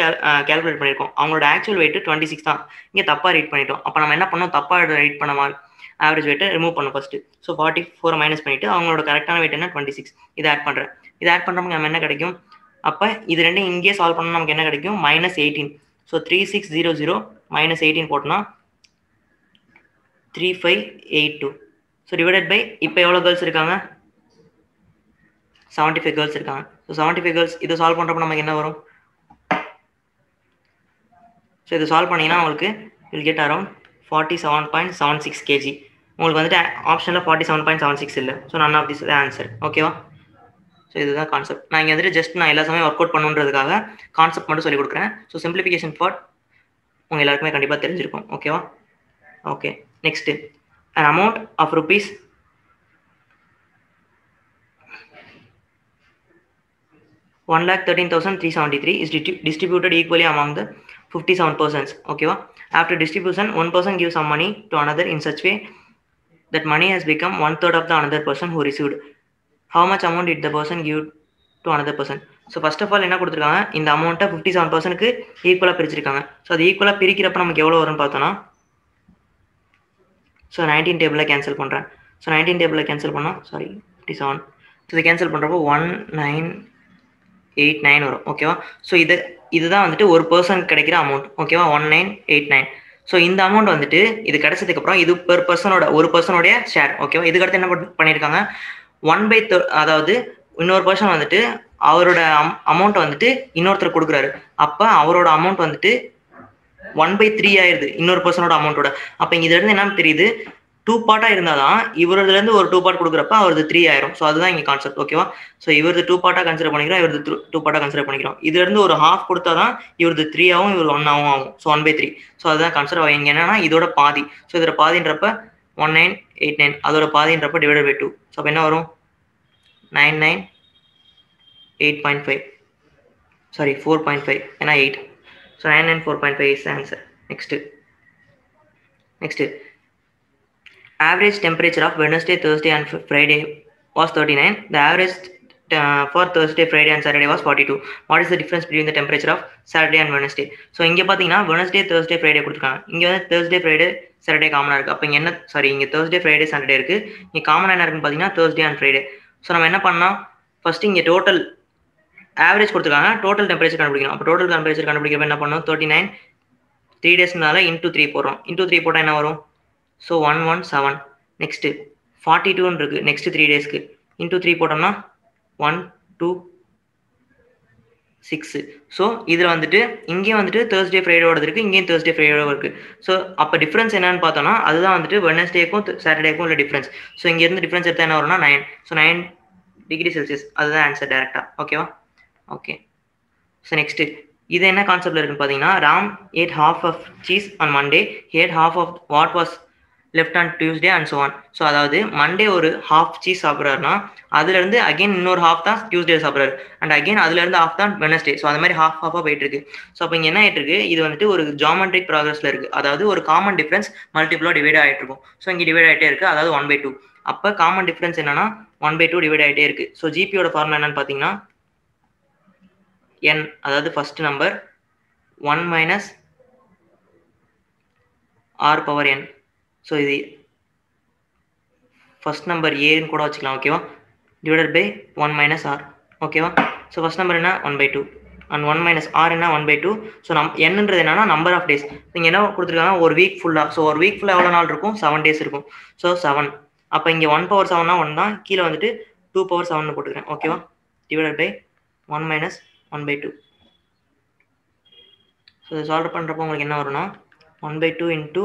கால்குலேட் பண்ணியிருக்கோம். அவங்களோட ஆக்சுவல் வெயிட் 26 தான். இங்கே தப்பாக ரீட் பண்ணிட்டோம். அப்போ நம்ம என்ன பண்ணோம், தப்பாக ரீட் பண்ண மாதிரி ஆவரேஜ் வெயிட்டை ரிமூவ் பண்ணோம் ஃபஸ்ட்டு. ஸோ 44 மைனஸ் பண்ணிவிட்டு அவங்களோட கரெக்டான வெயிட் என்ன 26. இதை ஆட் பண்ணுறேன். இதை ஆட் பண்ணுறோம் நம்ம என்ன கிடைக்கும், அப்போ இது ரெண்டும் இங்கேயே சால்வ் பண்ணால் நமக்கு என்ன கிடைக்கும், -18. ஸோ 3600 -18 போட்டோம்னா 3582. ஸோ டிவைடட் பை இப்போ எவ்வளோ கேர்ள்ஸ் இருக்காங்க, 75 கேர்ள்ஸ் இருக்காங்க. ஸோ 75 கேர்ள்ஸ் இதை சால்வ் பண்ணுறப்ப நமக்கு என்ன வரும், ஸோ இதை சால்வ் பண்ணிங்கன்னா உங்களுக்கு வில் கெட் அரௌண்ட் 47.76 kg. உங்களுக்கு வந்துட்டு ஆப்ஷனில் 47.76 இல்லை. So none of this answer. ஓகேவா? ஸோ இதுதான் கான்செப்ட். நான் இங்கே வந்துட்டு நான் எல்லா சமயம் ஒர்க் அவுட் பண்ணுன்றதுக்காக கான்செப்ட் மட்டும் சொல்லிக் கொடுக்குறேன். ஸோ சிம்பிளிஃபிகேஷன் பார்ட் உங்கள் எல்லாருக்குமே கண்டிப்பாக தெரிஞ்சிருக்கும். ஓகேவா? Okay, next an amount of rupees 1,13,373 is distributed equally among the 57 persons. Okay, after distribution, one person gives some money to another in such way that money has become 1/3 of the another person who received. How much amount did the person give to another person? So first of all என்ன கொடுத்துருக்காங்க, இந்த அமௌண்ட்டை 57 பர்சனுக்கு ஈக்குவலாக பிரிச்சிருக்காங்க. So அது ஈக்குவலாக பிரிக்கிறப்ப நமக்கு எவ்வளோ வரும்னு பார்த்தோன்னா, ஸோ 19 டேபிளில் கேன்சல் பண்ணுறேன். ஸோ 19 டேபிளில் கேன்சல் பண்ணால் 57. ஸோ இதை கேன்சல் பண்ணுறப்போ 1989 வரும். ஓகேவா? ஸோ இதுதான் வந்துட்டு ஒரு பர்சனுக்கு கிடைக்கிற அமௌண்ட். ஓகேவா? 1989. ஸோ இந்த அமௌண்ட் வந்துட்டு இது கிடைச்சதுக்கப்புறம் இது ஒரு பர்சனோடைய ஷேர். ஓகேவா? இதுக்கடுத்து என்ன பண்ணியிருக்காங்க, 1/3, அதாவது இன்னொரு பர்சன் வந்துட்டு அவரோட அமௌண்ட் வந்துட்டு இன்னொருத்தர் கொடுக்குறாரு. அப்போ அவரோட அமௌண்ட் வந்துட்டு 1/3 ஆயிருது இன்னொரு பர்சனோட அமௌண்ட்டோட. அப்போ இதுல இருந்து என்ன தெரியுது, 2 பார்ட்டாக இருந்தால் தான் இவரதுலேருந்து ஒரு 2 பார்ட் கொடுக்குறப்ப அவரது 3 ஆயிரும். ஸோ அதுதான் இங்கே கான்செப்ட். ஓகேவா? ஸோ இவரது 2 பார்ட்டாக கன்சிடர் பண்ணிக்கிறோம், இவரது 2 பார்ட்டாக கன்சிடர் பண்ணிக்கிறோம். இதுலேருந்து ஒரு ½ கொடுத்தா தான் இவரது 3 ஆகும், இவர் 1 ஆகும். ஸோ 1/3. ஸோ அதுதான் கான்செப்ட். இங்கே என்னன்னா இதோட பாதி. ஸோ இதோட பாதின்றப்ப 1989, அதோட பாதின்றப்ப டிவைடட் பை 2. ஸோ அப்போ என்ன வரும், 998.5. சாரி 4.5, ஏன்னா 8. So 994.5 is answer. Next Average temperature of Wednesday, Thursday and Friday was 39. The average for Thursday, Friday and Saturday was 42. What is the difference between the temperature of Saturday and Wednesday? So இங்கே பார்த்தீங்கன்னா Wednesday, Thursday, Friday கொடுத்துருக்காங்க. இங்கே வந்து Thursday, Friday, Saturday காமனாக இருக்குது. அப்போ இங்கே என்ன இங்கே Thursday, Friday, Saturday இருக்குது. இங்கே காமனாக என்ன இருக்குன்னு பார்த்தீங்கன்னா Thursday and Friday. ஸோ நம்ம என்ன பண்ணலாம், ஃபஸ்ட்டு இங்கே டோட்டல் ஆவரேஜ் கொடுத்துருக்காங்க, டோட்டல் டெம்பரேச்சர் கண்டுபிடிக்கணும். அப்போ டோட்டல் டெம்பரேச்சர் கண்டுபிடிக்கிறப்ப என்ன பண்ணணும், 39 3 டேஸ்னால இன்டூ 3 போடுறோம். இன்டூ 3 போட்டால் என்ன வரும், ஸோ 117. நெக்ஸ்ட்டு 42 இருக்குது நெக்ஸ்ட் 3 டேஸ்க்கு. இன்டூ 3 போட்டோம்னா 126. ஸோ இதில் வந்துட்டு இங்கேயும் வந்துட்டு Thursday, Fridayயோட இருக்குது, இங்கேயும் Thursday, Fridayயோட இருக்குது. ஸோ அப்போ டிஃப்ரென்ஸ் என்னன்னு பார்த்தோம்னா அதுதான் வந்துட்டு வெட்னஸ்டேக்கும் சாட்டர்டேக்கும் உள்ள டிஃப்ரென்ஸ். ஸோ இங்கேருந்து டிஃப்ரென்ஸ் எடுத்தால் என்ன வரும்னா 9. ஸோ 9 டிகிரி செல்சியஸ், அதுதான் ஆன்சர் டேரெக்டாக. ஓகேவா? ஓகே. ஸோ நெக்ஸ்ட்டு இது என்ன கான்செப்டில் இருக்குன்னு பார்த்தீங்கன்னா, Ram ate half of cheese on Monday, he ate half of what was left on Tuesday and so on. So அதாவது மண்டே ஒரு ஹாஃப் சீஸ் சாப்பிட்றாருன்னா அதுலேருந்து அகைன் இன்னொரு ஹாஃப் தான் டியூஸ்டே சாப்பிட்றாரு, அண்ட் அகைன் அதுலேருந்து ஹாஃப் தான் வெட்னஸ்டே. ஸோ அது மாதிரி ஹாஃபாக போயிட்டு இருக்கு. ஸோ அப்போ இங்கே என்ன ஆகிட்டு இருக்கு, இது வந்துட்டு ஒரு ஜாமெட்ரிக் ப்ராக்ரஸில் இருக்குது. அதாவது ஒரு காமன் டிஃப்ரென்ஸ் மல்டிபிளாக டிவைட் ஆகிட்டு இருக்கும். ஸோ இங்கே டிவைட் ஆகிட்டே இருக்குது, அதாவது 1/2. அப்போ காமன் டிஃப்ரென்ஸ் என்னன்னா 1/2 டிவைட் ஆகிட்டே இருக்குது. ஸோ ஜிபியோட ஃபார்முலா என்னன்னு பார்த்தீங்கன்னா n, அதாவது first number 1 minus r power n. So இது ஃபர்ஸ்ட் நம்பர் ஏன்னு கூட வச்சுக்கலாம். ஓகேவா? Divided by 1 minus r. ஓகேவா? ஸோ ஃபர்ஸ்ட் நம்பர் என்ன 1/2 அண்ட் 1 minus r என்ன 1/2. ஸோ என்னன்றது என்னன்னா நம்பர் ஆஃப் டேஸ். நீங்கள் என்ன கொடுத்துருக்காங்க, ஒரு வீக் ஃபுல்லாக. ஸோ ஒரு வீக் ஃபுல்லாக எவ்வளோ நாள் இருக்கும், 7 days இருக்கும். ஸோ 7. அப்போ இங்கே 1/7னா 1 தான், கீழே வந்துட்டு 2/7 போட்டுக்கிறேன். ஓகேவா? Divided by 1 minus 1/2. ஸோ இதை சால்வ் பண்ணுறப்போ உங்களுக்கு என்ன வரும்னா 1/2 இன்ட்டு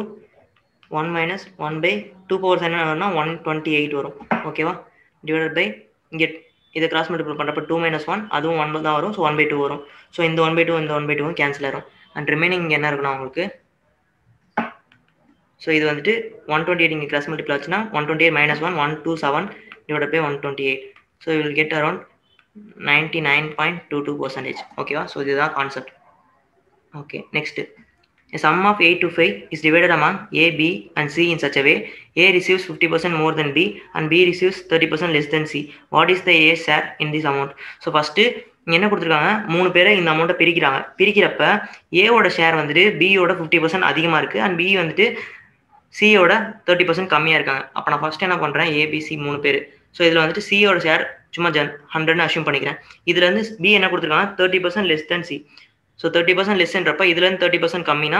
1 minus 1/2 என்ன வரும்னா 128 வரும். ஓகேவா? டிவைடட் பை இங்கே இதை கிராஸ் மல்டிபிள் பண்ணுறப்ப 2 minus 1 அதுவும் 1 தான் வரும். ஸோ 1/2 வரும். ஸோ இந்த 1/2 இந்த 1/2 கேன்சல் ஆயிரும். அண்ட் ரிமைனிங் இங்கே என்ன இருக்குன்னா உங்களுக்கு, ஸோ இது வந்துட்டு 128 இங்கே கிராஸ் மல்டிபிள் ஆச்சுன்னா 128 minus 1 127 divided by 128. So you will get around 99.22%. ஓகேவா? ஸோ இதுதான் concept. Okay. Next, a sum of 8 to 5 is divided among A, B and C in such a way A receives 50% more than B and B receives 30% less than C. What is the A share in this amount? So first இங்கே என்ன கொடுத்துருக்காங்க, 3 பேரை இந்த அமௌண்ட்டை பிரிக்கிறாங்க. பிரிக்கிறப்ப ஏவோட share வந்துட்டு பியோட 50% அதிகமாக இருக்குது அண்ட் பி வந்துட்டு சியோட 30% கம்மியாக இருக்காங்க. அப்போ நான் ஃபஸ்ட்டு என்ன பண்ணுறேன், ஏபிசி 3 பேர். ஸோ இதில் வந்துட்டு சியோட ஷேர் சும்மா 100ன்னு அஷ்யூம் பண்ணிக்கிறேன். இதுலேருந்து பி என்ன கொடுத்துருக்காங்க, 30% less than C. ஸோ 30% லெஸ்ன்றப்ப இதுலேருந்து 30% கம்மினா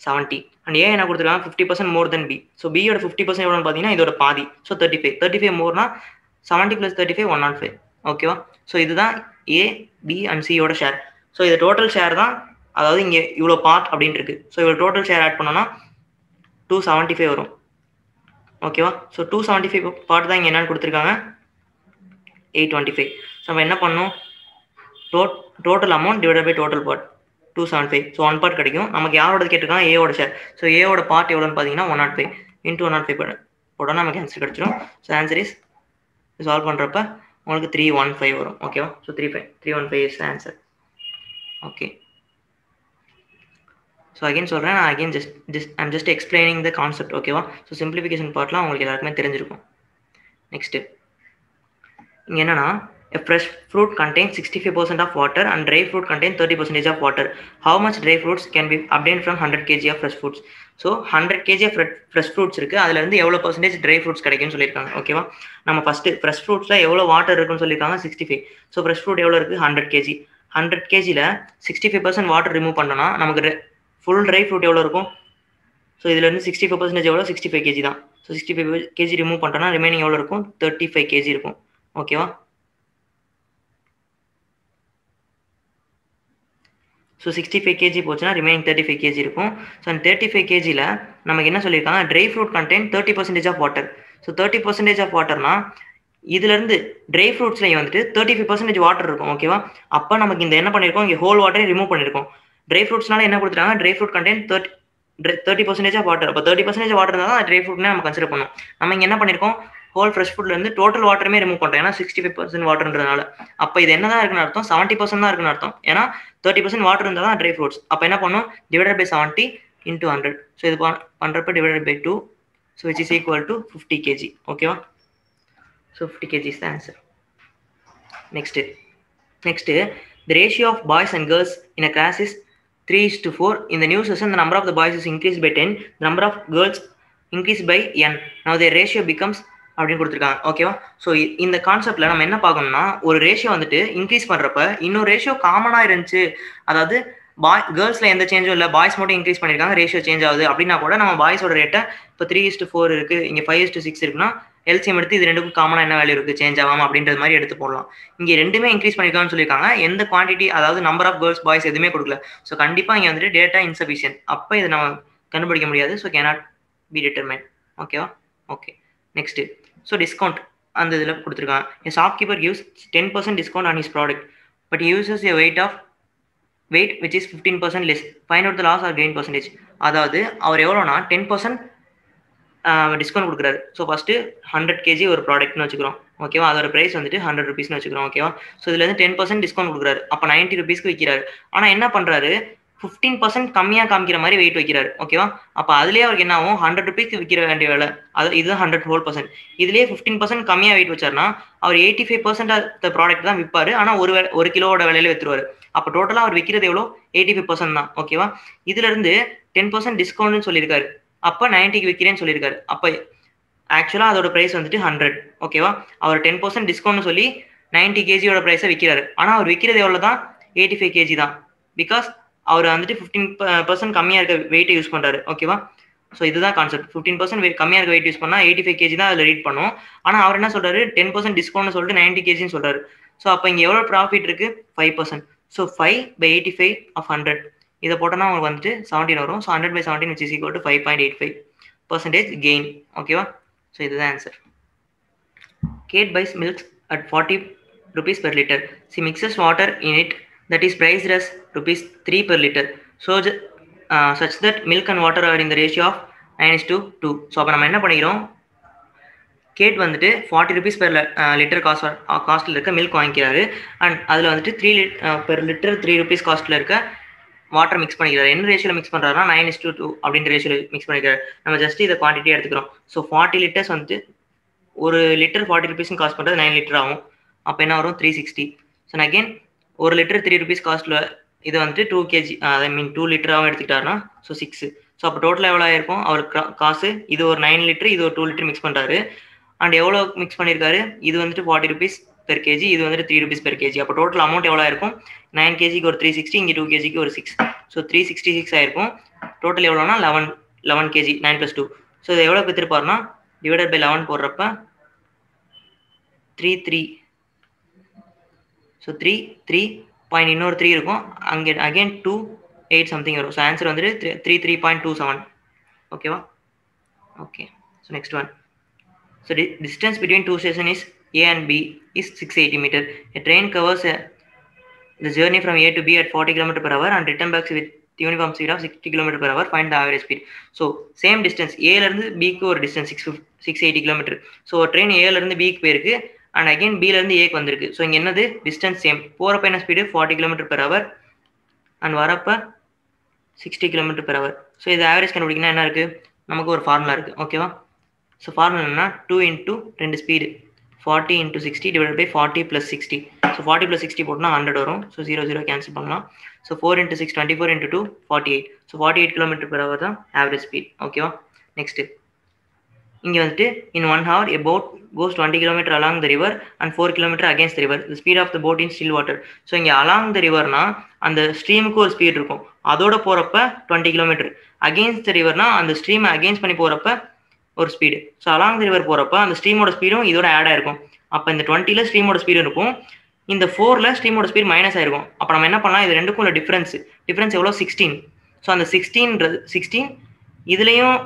70. அண்ட் ஏ என்ன கொடுத்துருக்காங்க, 50% மோர் தென் பி. ஸோ பியோட 50% எவ்வளோன்னு பார்த்தீங்கன்னா இதோட பாதி. ஸோ 35 மோர்னா 70 + 35 105. ஓகேவா? ஸோ இதுதான் ஏ, பி அண்ட் சியோட ஷேர். ஸோ இது டோட்டல் ஷேர் தான், அதாவது இங்கே இவ்வளோ பார்ட் அப்படின்னு இருக்கு. ஸோ இவ்வளோ டோட்டல் ஷேர் ஆட் பண்ணோன்னா 275 வரும். ஓகேவா? ஸோ 275 பார்ட் தான் இங்கே என்னன்னு கொடுத்துருக்காங்க, 825. ஸோ நம்ம என்ன பண்ணணும், total amount divide by total part 275. So 1 part கிடைக்கும். நமக்கு யாரோட கேட்டிருக்காங்க, ஏவோட ஷேர். ஸோ ஏவோட பார்ட் எவ்வளோன்னு பார்த்தீங்கன்னா 105 இன்ட்டு 105 போட்டோம்னா நமக்கு ஆன்சர் கிடச்சிடும். ஸோ ஆன்சர் இஸ் சால்வ் பண்ணுறப்ப உங்களுக்கு 315 வரும். ஓகேவா? So 315 is answer. Okay. So again சொல்கிறேன், நான் again I'm just explaining the concept. ஓகேவா? ஸோ சிம்பிளிஃபிகேஷன் பார்ட்லாம் உங்களுக்கு எல்லாருக்குமே தெரிஞ்சிருக்கும். நெக்ஸ்ட்டு இங்கே என்னன்னா, a fresh fruit contains 65% of water and dry fruit contains 30% of water. How much dry fruits can be obtained from 100 kg of fresh fruits? So 100 kg of fresh fruits இருக்கு, அதுல இருந்து எவ்வளவு percentage dry fruits கிடைக்கும்னு சொல்லியிருக்காங்க. ஓகேவா? நம்ம first fresh fruitsல எவ்வளவு water இருக்குன்னு சொல்லியிருக்காங்க, 65. ஸோ fresh fruit எவ்வளவு இருக்கு, 100 kg. 100 kgல 65% வாட்டர் ரிமூவ் பண்ணோம்னா நமக்கு ஃபுல் ட்ரை ஃப்ரூட் எவ்வளோ இருக்கும். ஸோ இதுல இருந்து 65% எவ்வளோ, 65 kg தான். ஸோ 65 kg ரிமூவ் பண்ணிட்டோம்னா ரிமைனிங் எவ்வளோ இருக்கும், 35 kg இருக்கும். ஓகேவா? ஸோ 65 kg போச்சுன்னா ரிமைனிங் 35 kg இருக்கும். ஸோ அந்த 35 kgல நமக்கு என்ன சொல்லியிருக்காங்க, dry fruit contain 30% of water. So 30% of வாட்டர்னா இதுலேருந்து ட்ரை ஃப்ரூட்ஸ்லையும் வந்துட்டு 35% வாட்டர் இருக்கும். ஓகேவா? அப்போ நமக்கு இந்த என்ன பண்ணியிருக்கோம், இங்கே ஹோல் வாட்டரை ரிமூவ் பண்ணியிருக்கோம். ட்ரை ஃப்ரூட்ஸ்னால என்ன கொடுத்துருக்காங்க, dry fruit contain 30% of water. அப்போ 30% வாட்டர் இருந்தால் தான் ட்ரை ஃப்ரூட்னே நம்ம கன்சிடர் பண்ணோம். நம்ம இங்கே என்ன பண்ணியிருக்கோம், ஹோல் ஃப்ரெஷ் ஃபுட்லேருந்து டோட்டல் வாட்டருமே ரிமூவ் பண்ணுறோம். ஏன்னா 65% வாட்டர்ன்றதுனால. அப்போ இது என்ன தான் இருக்குன்னு அர்த்தம், 70% தான் இருக்குன்னு அர்த்தம். ஏன்னா 30% வாட்டர் இருந்தால் தான் ட்ரை ஃப்ரூட்ஸ். அப்போ என்ன பண்ணும், டிவைடட் பை 70 × 100. ஸோ இது பண்ணுறப்ப divided by 2 So which is equal to 50 kg. Okay. So 50 kg is the answer. Next, the ratio of boys and girls in a class is 3:4. In the new session, the number of the boys is increased by 10, the number of girls increased by n. Now the ratio becomes அப்படின்னு கொடுத்துருக்காங்க. ஓகேவா? So இந்த கான்செப்ட்ல நம்ம என்ன பார்க்கணும்னா, ஒரு ratio வந்துட்டு இன்க்ரீஸ் பண்றப்ப இன்னொரு ரேஷியோ காமனா இருந்துச்சு, அதாவது கேர்ள்ஸ்ல எந்த சேஞ்சும் இல்லை, பாய்ஸ் மட்டும் இன்க்ரீஸ் பண்ணிருக்காங்க, ரேஷியோ சேஞ்ச் ஆகுது அப்படின்னா கூட நம்ம பாய்ஸோட ரேட்டை இப்போ 3:4 இருக்கு, இங்க 5:6 இருக்குன்னா எல்சிஎம் எடுத்து இது ரெண்டுக்கும் காமனா என்ன வேல்யூ இருக்கு, சேஞ்ச் ஆகாம அப்படின்றது மாதிரி எடுத்து போடலாம். இங்க ரெண்டுமே இன்க்ரீஸ் பண்ணிருக்கான்னு சொல்லியிருக்காங்க, எந்த குவான்டிட்டி அதாவது நம்பர் ஆஃப் கேர்ள்ஸ் பாய்ஸ் எதுவுமே கொடுக்கல. ஸோ கண்டிப்பா இங்க வந்துட்டு டேட்டா இன்சபிஷியன்ட், அப்போ இதை நம்ம கண்டுபிடிக்க முடியாது. So cannot be determine. ஓகேவா? ஓகே. நெக்ஸ்ட், ஸோ டிஸ்கவுண்ட் அந்த இதில் கொடுத்துருக்காங்க. A shopkeeper gives 10% discount on his product, but he uses a weight which is 15% less. Find out the loss or gain percentage. அதாவது அவர் எவ்வளோனா 10% டிஸ்கவுண்ட் கொடுக்குறாரு. So first 100 kg ஒரு ப்ராடக்ட்னு வச்சுக்கிறோம். ஓகேவா? அதோட ப்ரைஸ் வந்துட்டு 100 rupeesனு வச்சுக்கிறோம். ஓகேவா? ஸோ இதுல இருந்து 10% டிஸ்கவுண்ட் கொடுக்குறாரு. அப்போ 90 rupeesக்கு விற்கிறாரு. ஆனால் என்ன பண்ணுறாரு, 15% கம்மியாக காமிக்கிற மாதிரி வெயிட் வைக்கிறாரு. ஓகேவா? அப்போ அதுலேயே அவருக்கு என்ன ஆகும், 100 rupeesக்கு விற்கிற வேண்டிய வேலை, அது இதுதான் 100%. இதுலேயே 15% கம்மியாக வெயிட் வச்சார்னா அவர் 85% ஆஃப் த ப்ராடக்ட் தான் விற்பாரு. ஆனால் ஒரு கிலோவோட விலையில விற்றுருவாரு. அப்போ டோட்டலாக அவர் விற்கிறது எவ்வளோ, 85% தான். ஓகேவா? இதுல இருந்து 10% டிஸ்கவுண்ட்னு சொல்லியிருக்காரு, அப்போ 90க்கு விற்கிறேன்னு சொல்லியிருக்காரு. அப்போ ஆக்சுவலாக அதோட ப்ரைஸ் வந்துட்டு 100. ஓகேவா? அவர் 10% டிஸ்கவுண்ட்னு சொல்லி 90 kgயோட ப்ரைஸை விற்கிறாரு. ஆனால் அவர் விற்கிறது எவ்வளோ தான், 85 kg தான். பிகாஸ் அவர் வந்துட்டு 15% கம்மியாக இருக்க வெயிட்டை யூஸ் பண்ணுறாரு. ஓகேவா? ஸோ இதுதான் கான்செப்ட். 15% கம்மியாக இருக்க வெயிட் யூஸ் பண்ணால் 85 kg தான் அதில் ரீட் பண்ணும். ஆனால் அவர் என்ன சொல்றாரு, 10% டிஸ்கவுண்ட்னு சொல்லிட்டு 90 kgன்னு சொல்றாரு. ஸோ அப்போ இங்கே எவ்வளோ ப்ராஃபிட் இருக்கு, 5%. ஸோ 5/85 of 100 இதை போட்டோன்னா உங்களுக்கு வந்துட்டு 17 வரும். So 100/17 which is equal to 5.85% gain. ஓகேவா? ஸோ இதுதான் answer. Kate buys milk at 40 rupees per liter. She mixes water in it that is priced as rupees 3 per liter. So such that milk and water are in the ratio of 9:2. So அப்போ நம்ம என்ன பண்ணிக்கிறோம், gate வந்துட்டு 40 rupees per litre காஸ்ட்டில் இருக்க milk வாங்கிக்கிறாரு. And அதில் வந்துட்டு 3 per liter 3 rupees காஸ்ட்டில் இருக்க water mix பண்ணிக்கிறாரு. என்ன ரேஷியோவில் மிக்ஸ் பண்ணுறாருன்னா 9:2 அப்படின்ற ரேஷியோவில் மிக்ஸ் பண்ணிக்கிறாரு. நம்ம ஜஸ்ட் இதை குவான்டிட்டியாக எடுத்துக்கிறோம். ஸோ 40 liters வந்துட்டு ஒரு லிட்டர் 40 rupeesனு காஸ்ட் பண்ணுறது 9 liter ஆகும். அப்போ என்ன வரும், 360. ஸோ அகெயின் ஒரு லிட்டர் 3 rupees காஸ்ட்டில் இது வந்துட்டு 2 kg ஐ மீன் 2 literஆகவும் எடுத்துக்கிட்டாருன்னா ஸோ 6. ஸோ அப்போ டோட்டலாக எவ்வளோ ஆயிருக்கும் அவருக்கு காசு, இது ஒரு 9 liter இது ஒரு 2 liter மிக்ஸ் பண்ணுறாரு. அண்ட் எவ்வளோ மிக்ஸ் பண்ணியிருக்காரு, இது வந்துட்டு 40 rupees per kg, இது வந்துட்டு 3 rupees per kg. அப்போ டோட்டல் அமௌண்ட் எவ்வளோ இருக்கும், 9 kgக்கு ஒரு 360, இங்கே 2 kgக்கு ஒரு 6. ஸோ 366 ஆயிருக்கும். டோட்டல் எவ்வளோனா 11 kg, 9 + 2. ஸோ இதை எவ்வளோ விற்றுருப்பாருன்னா டிவைடட் பை 11 போடுறப்ப 33. ஸோ 3 பாயிண்ட் இன்னொரு 3 இருக்கும், அங்கே அகெயின் 28 சம்திங் வரும். ஸோ ஆன்சர் வந்துட்டு 33.27. ஓகேவா? Okay. So next one. So the distance between two stations is A and B is 680 meter. A train covers the journey from A to B at 40 km/h and return back with uniform speed of 60 km/h. Find the average speed. So same distance A ல இருந்து B க்கு ஒரு distance 680 km. So train A ல இருந்து B க்கு போயிருக்கு and again B ல இருந்து A க்கு வந்திருக்கு. So இங்க என்னது, distance same. போறப்ப என்ன ஸ்பீடு 40 km/h and வரப்ப 60 km/h. So இது ஆவரேஜ் கண்டுபிடிக்கணும். என்ன இருக்கு, நமக்கு ஒரு ஃபார்முலா இருக்கு. ஓகேவா? ஸோ ஃபார்முலா என்னன்னா 2 × 2 ஸ்பீடு 40 × 60 டிவைட் பை 40 + 60. ஸோ 40 + 60 போட்டோம்னா 100 வரும். ஸோ 0 கேன்சல் பண்ணலாம். ஸோ 4 × 6 24 × 2 48. ஸோ 48 km/h தான் ஆவரேஜ் ஸ்பீட். ஓகேவா? நெக்ஸ்ட் இங்கே வந்துட்டு இன் 1 hour a boat goes 20 km along the river and 4 km against the river. The speed of the boat in still water. So இங்கே along the riverனா அந்த ஸ்ட்ரீமுக்கு ஒரு speed இருக்கும், அதோட போகிறப்ப 20 km. against the riverனா அந்த ஸ்ட்ரீமை அகெயின்ஸ்ட் பண்ணி போகிறப்ப ஒரு speed. So along the river போகிறப்ப அந்த ஸ்ட்ரீமோட ஸ்பீடும் இதோட ஆட் ஆயிருக்கும். அப்போ இந்த 20ல ஸ்ட்ரீமோட ஸ்பீடு இருக்கும், இந்த 4ல ஸ்ட்ரீமோட ஸ்பீட் மைனஸ் ஆயிருக்கும். அப்போ நம்ம என்ன பண்ணலாம், இது ரெண்டுக்கும் உள்ள டிஃப்ரென்ஸ் எவ்வளோ, 16. ஸோ அந்த 16 இதுலேயும்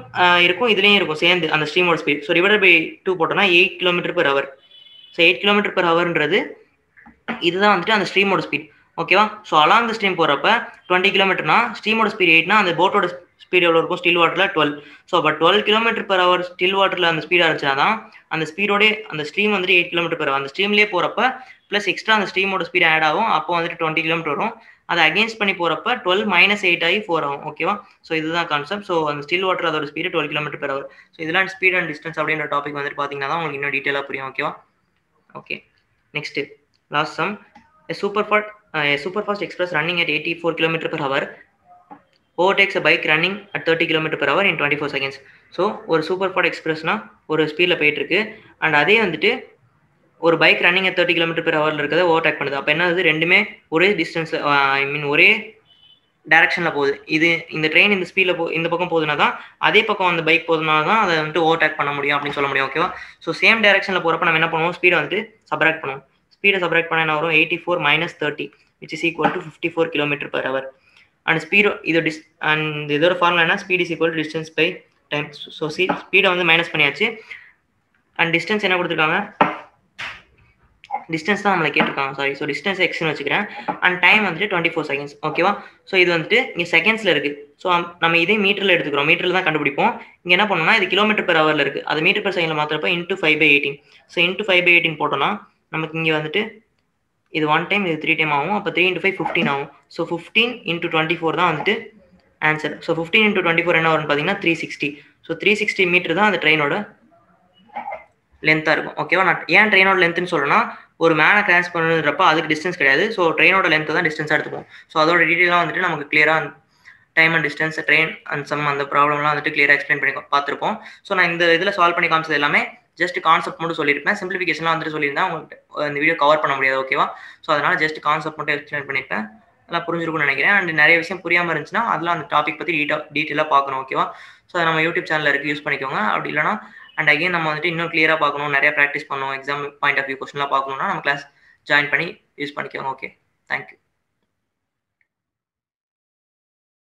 இருக்கும் இதுலேயும் இருக்கும் சேர்ந்து அந்த ஸ்ட்ரீமோட ஸ்பீட். ஸோ டிவைடட் பை 2 போட்டோம்னா 8 km/h. ஸோ 8 km/hன்றது இதுதான் வந்துட்டு அந்த ஸ்ட்ரீமோட ஸ்பீட். ஓகேவா? ஸோ அலாங் த ஸ்ட்ரீம் போகிறப்ப 20 km ஸ்ட்ரீமோட ஸ்பீட் 8னா அந்த போட்டோட ஸ்பீட் எவ்வளோ இருக்கும், ஸ்டில் வாட்டரில் 12. ஸோ அப்போ 12 km/h ஸ்டில் வாட்டரில் அந்த ஸ்பீடாக இருந்துச்சுன்னா தான் அந்த ஸ்பீடோட அந்த ஸ்ட்ரீம் வந்துட்டு 8 km/h. அந்த ஸ்ட்ரீம்லேயே போகிறப்ப ப்ளஸ் எக்ஸ்ட்ரா அந்த ஸ்ட்ரீமோட ஸ்பீட் ஆட் ஆகும். அப்போ வந்துட்டு 20 km வரும். அதை அகேன்ஸ்ட் பண்ணி போகிறப்ப 12 - 8 ஆகி 4 ஆகும். ஓகேவா? ஸோ இதுதான் கான்செப்ட். ஸோ அந்த ஸ்டில் வாட்டர் அதோட ஸ்பீடு 12 km/h. ஸோ இதெல்லாம் ஸ்பீட் அண்ட் டிஸ்டன்ஸ் அப்படின்ற டாபிக் வந்துட்டு பார்த்தீங்கன்னா தான் உங்களுக்கு இன்னும் டீட்டெயிலாக புரியும். ஓகேவா? Okay, next last some. A superfast express running at 84 km/h overtakes a bike running at 30 km/h in 24 seconds. So ஒரு சூப்பர் ஃபாஸ்ட் எக்ஸ்பிரஸ்னா ஒரு ஸ்பீடில் போயிட்டு இருக்கு அண்ட் அதே வந்துட்டு ஒரு பைக் ரன்னிங் 30 km/h இருக்கிறத ஓவர்டேக் பண்ணுது. அப்போ என்ன ஆகுது, ரெண்டுமே ஒரே டிஸ்டன்ஸ், ஐ மீன் ஒரே டைரக்ஷனில் போகுது. இந்த ட்ரெயின் இந்த ஸ்பீடில் இந்த பக்கம் போகுதுன்னா தான் அதே பக்கம் அந்த பைக் போகுதுனா தான் அதை வந்துட்டு ஓவர்டேக் பண்ண முடியும் அப்படின்னு சொல்ல முடியும். ஓகேவா? ஸோ சேம் டைரக்ஷனில் போகிறப்ப நம்ம என்ன பண்ணுவோம், ஸ்பீடை வந்துட்டு சப்ராக்ட் பண்ணுவோம். ஸ்பீடை சப்ராக்ட் பண்ண என்ன வரும், 84 - 30 which is equal to 54 km/h. And speed and இதோட ஃபார்முலா என்ன, speed is equal to distance by time. So ஸ்பீடை வந்து மைனஸ் பண்ணியாச்சு அண்ட் டிஸ்டன்ஸ் என்ன கொடுத்துருக்காங்க, டிஸ்டன்ஸ் தான் நம்மளை கேட்டிருக்காங்க, சாரி. ஸோ டிஸ்டன்ஸ் எக்ஸ்னு வச்சுக்கிறேன் அண்ட் டைம் வந்துட்டு 24 seconds. ஓகேவா? ஸோ இது வந்துட்டு இங்கே செகண்ட்ஸில் இருக்குது. ஸோ நம்ம இதே மீட்டரில் எடுத்துக்கிறோம், மீட்டரில் தான் கண்டுபிடிப்போம். இங்கே என்ன பண்ணோம்னா இது km/h இருக்குது, அது மீட்டர்/செகண்டில் மாத்திரப்ப இன்ட்டு 5/18. ஸோ இன்ட்டு 5/18 போட்டோம்னா நமக்கு இங்கே வந்துட்டு இது 1 டைம், இது 3 டைம் ஆகும். அப்போ 3 × 5 15 ஆகும். ஸோ 15 × 24 தான் வந்துட்டு ஆன்சர். ஸோ 15 × 24 என்ன வரும்னு பார்த்தீங்கன்னா 360. ஸோ 360 மீட்டர் தான் அந்த ட்ரெயினோட லென்த்தாக இருக்கும். ஓகேவா? நான் ஏன் ட்ரெயினோட லென்த்னு சொல்கிறேன்னா, ஒரு மேனை கிராஸ் பண்ணுறப்ப அதுக்கு டிஸ்டன்ஸ் கிடையாது. ஸோ ட்ரெயினோட லென்த்தை தான் டிஸ்டன்ஸாக எடுத்துப்போம். ஸோ அதோட டீட்டெயிலாக வந்துட்டு நமக்கு கிளியராக time and distance, train and sum அந்த ப்ராப்ளம்லாம் வந்துட்டு கிளியராக எக்ஸ்பிளைன் பண்ணி பார்த்துருப்போம். ஸோ நான் இந்த இதில் சால்வ் பண்ணி காமிச்சது எல்லாமே ஜஸ்ட் கான்செப்ட் மட்டும் சொல்லியிருப்பேன். சிம்பிளிஃபிகேஷன்லாம் வந்துட்டு சொல்லியிருந்தேன், உங்களுக்கு இந்த வீடியோ கவர் பண்ண முடியாது. ஓகேவா? ஸோ அதனால் ஜஸ்ட் கான்செப்ட் மட்டும் எக்ஸ்பிளைன் பண்ணியிருப்பேன். நல்லா புரிஞ்சிருக்கும்னு நினைக்கிறேன். அண்ட் நிறைய விஷயம் புரியாமல் இருந்துச்சுன்னா அதெல்லாம் அந்த டாபிக் பற்றி டீட்டெயிலாக பார்க்கணும். ஓகேவா? ஸோ அதை நம்ம யூடியூப் சேனலில் இருக்குது, யூஸ் பண்ணிக்கோங்க. அப்படி இல்லைனா அண்ட் அகைன் நம்ம வந்துட்டு இன்னும் கிளியராக பார்க்கணும், நிறைய ப்ராக்டிஸ் பண்ணணும், எக்ஸாம் பாயிண்ட் ஆஃப் வியூ கொஸ்டின்லாம் பார்க்கணும்னா நம்ம கிளாஸ் ஜாயின் பண்ணி யூஸ் பண்ணிக்கோங்க. Okay, thank you.